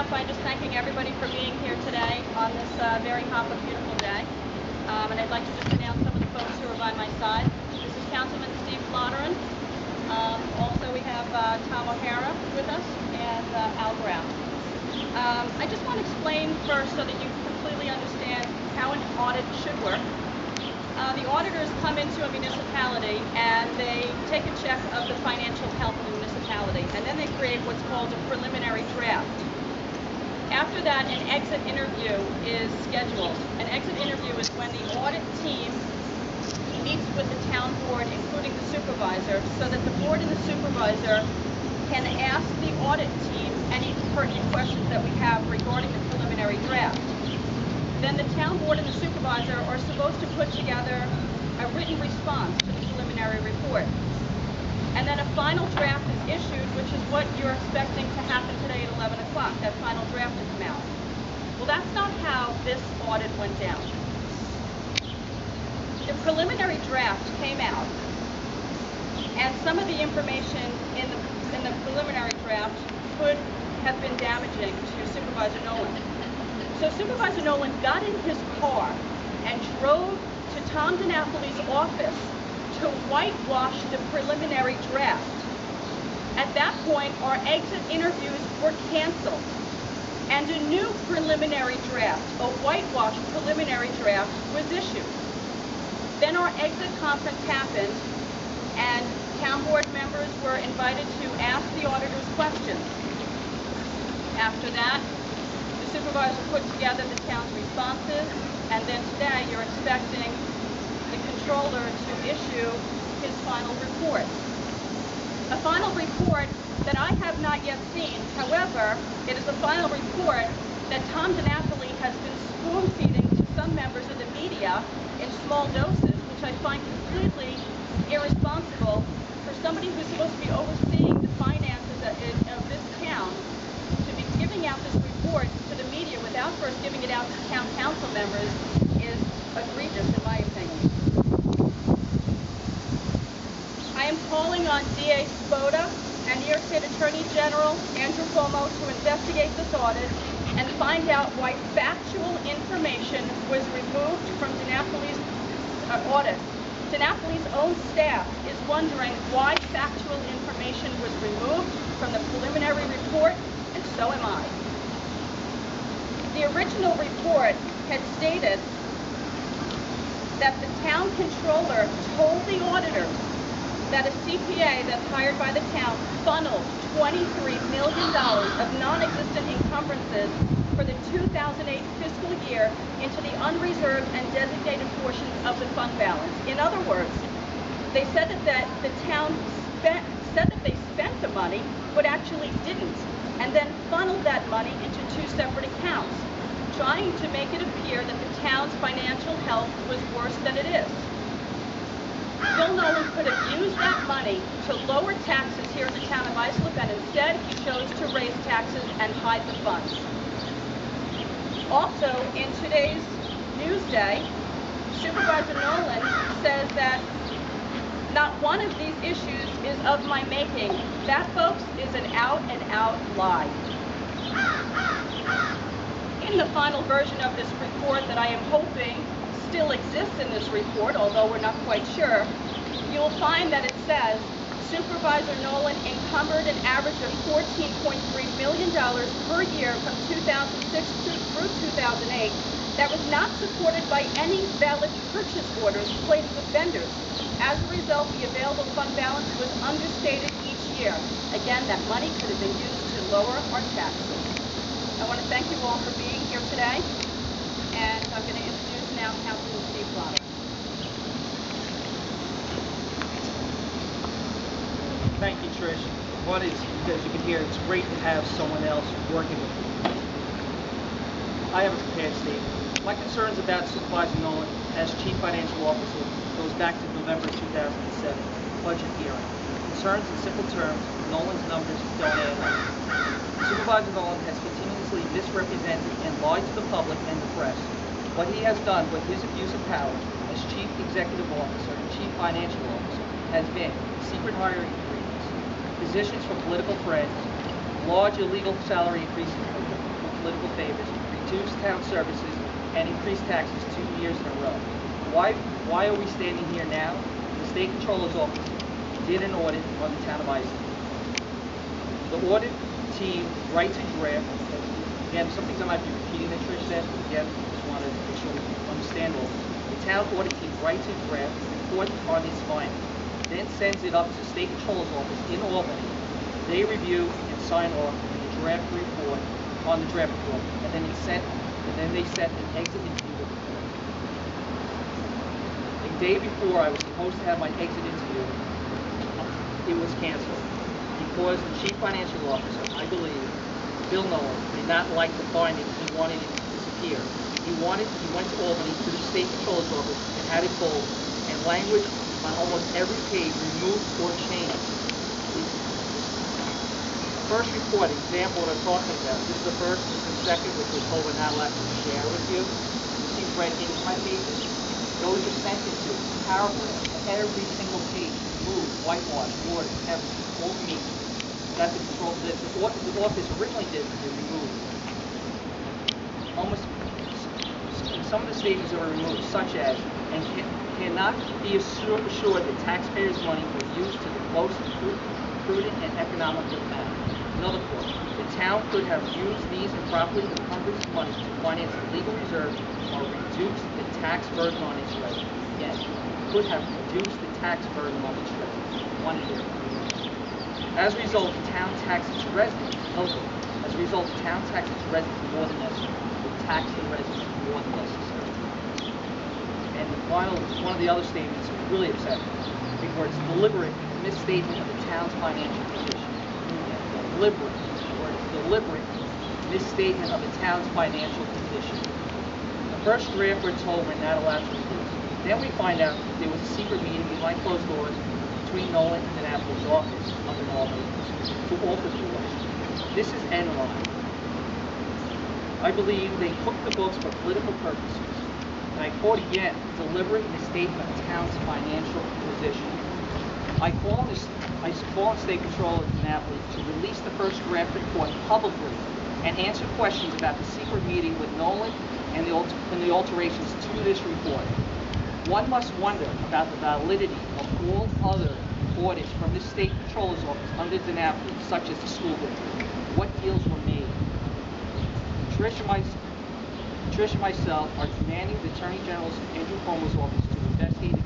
out by just thanking everybody for being here today on this very hot but beautiful day. And I'd like to just announce some of the folks who are by my side. This is Councilman Steve Flotterin. Also we have Tom O'Hara with us and Al Brown. I just want to explain first so that you completely understand how an audit should work. The auditors come into a municipality and they take a check of the financial health of the municipality, and then they create what's called a preliminary draft. After that, an exit interview is scheduled. An exit interview is when the audit team meets with the town board, including the supervisor, so that the board and the supervisor can ask the audit team any pertinent questions that we have regarding the preliminary draft. Then the town board and the supervisor are supposed to put together a written response to the preliminary report. And then a final draft is issued, which is what you're expecting to happen today at 11 o'clock, that final draft to come out. Well, that's not how this audit went down. The preliminary draft came out, and some of the information in the preliminary draft could have been damaging to Supervisor Nolan. So Supervisor Nolan got in his car and drove to Tom DiNapoli's office to whitewash the preliminary draft. At that point, our exit interviews were canceled, and a new preliminary draft, a whitewashed preliminary draft, was issued. Then our exit conference happened, and town board members were invited to ask the auditors questions. After that, the supervisor put together the town's responses, and then today you're expecting the controller to issue his final report. A final report that I have not yet seen. However, it is a final report that Tom DiNapoli has been spoon-feeding to some members of the media in small doses, which I find completely irresponsible for somebody who's supposed to be overseeing the finances of this town to be giving out this report to the media without first giving it out to town council members is egregious, in my opinion. I am calling on DA Spoda and New York State Attorney General Andrew Cuomo to investigate this audit and find out why factual information was removed from DiNapoli's audit. DiNapoli's own staff is wondering why factual information was removed from the preliminary report, and so am I. The original report had stated that the town controller told the auditors that a CPA that's hired by the town funneled $23 million of non-existent encumbrances for the 2008 fiscal year into the unreserved and designated portions of the fund balance. In other words, they said that the town said that they spent the money, but actually didn't, and then funneled that money into two separate accounts, trying to make it appear that the town's financial health was worse than it is. Bill Nolan could have used that money to lower taxes here in the town of Islip, and instead he chose to raise taxes and hide the funds. Also, in today's Newsday, Supervisor Nolan says that not one of these issues is of my making. That, folks, is an out-and-out lie. In the final version of this report that I am hoping still exists in this report, although we're not quite sure, you will find that it says Supervisor Nolan encumbered an average of $14.3 million per year from 2006 through 2008 that was not supported by any valid purchase orders placed with vendors. As a result, the available fund balance was understated each year. Again, that money could have been used to lower our taxes. I want to thank you all for being here today, and I'm going to introduce now Councilman Steve Flotterin. Thank you, Trish. One is, as you can hear, it's great to have someone else working with me. I have a prepared statement. My concerns about Supervisor Nolan as Chief Financial Officer goes back to November 2007 budget hearing. Concerns in simple terms, Nolan's numbers don't add up. Supervisor Nolan has continuously misrepresented and lied to the public and the press. What he has done with his abuse of power as Chief Executive Officer and Chief Financial Officer has been secret hiring agreements, positions for political friends, large illegal salary increases political favors, reduce town services, and increase taxes 2 years in a row. Why are we standing here now? The State Controller's Office did an audit on the town of Islip. The audit team writes a draft. Again, some things I might be repeating that Trish said, but again, I just want to make sure we understand all. The town audit team writes a draft, reports on its findings, then sends it up to the State Controller's Office in Albany. They review and sign off the draft report on the draft report, and then they set an exit interview with the court. The day before I was supposed to have my exit interview, it was canceled because the chief financial officer, I believe, Bill Nolan, did not like the findings. He wanted it to disappear. He went to Albany to the State Controller's Office and had it bold, and language on almost every page removed or changed. The first report, example what I'm talking about, this is the first, this is the second, which we're told we're not allowed to share with you. You see red ink in my pages. Those are sentences, paragraphs, every single page, moved, whitewashed, water, everything, all me. That's the control that the office originally did was remove. Almost some of the statements that were removed, such as, and cannot be assured that taxpayers' money was used to the most prudent and economical manner. Another quote, the town could have used these improperly encumbered monies to finance the legal reserve or reduce the tax burden on its residents. Again, could have reduced the tax burden on its residents. One year. As a result, the town taxes residents, as a result, the town taxes residents more than necessary. We tax the residents more than necessary. And the final, one of the other statements is really upsetting. Where it's deliberate misstatement of the town's financial position. Deliberate misstatement of the town's financial position. The first draft we're told we're not allowed to release. Then we find out there was a secret meeting behind closed doors between Nolan and DiNapoli's office up in Albany to alter the order. This is NOLAN. I believe they cooked the books for political purposes. And I quote again, deliberate misstatement of the town's financial position. I call on State Controller DiNapoli to release the first draft report publicly and answer questions about the secret meeting with Nolan and the alterations to this report. One must wonder about the validity of all other audits from the State Controller's Office under DiNapoli, such as the school district. What deals were made? Trish and myself are demanding the Attorney General's Andrew Cuomo's office to investigate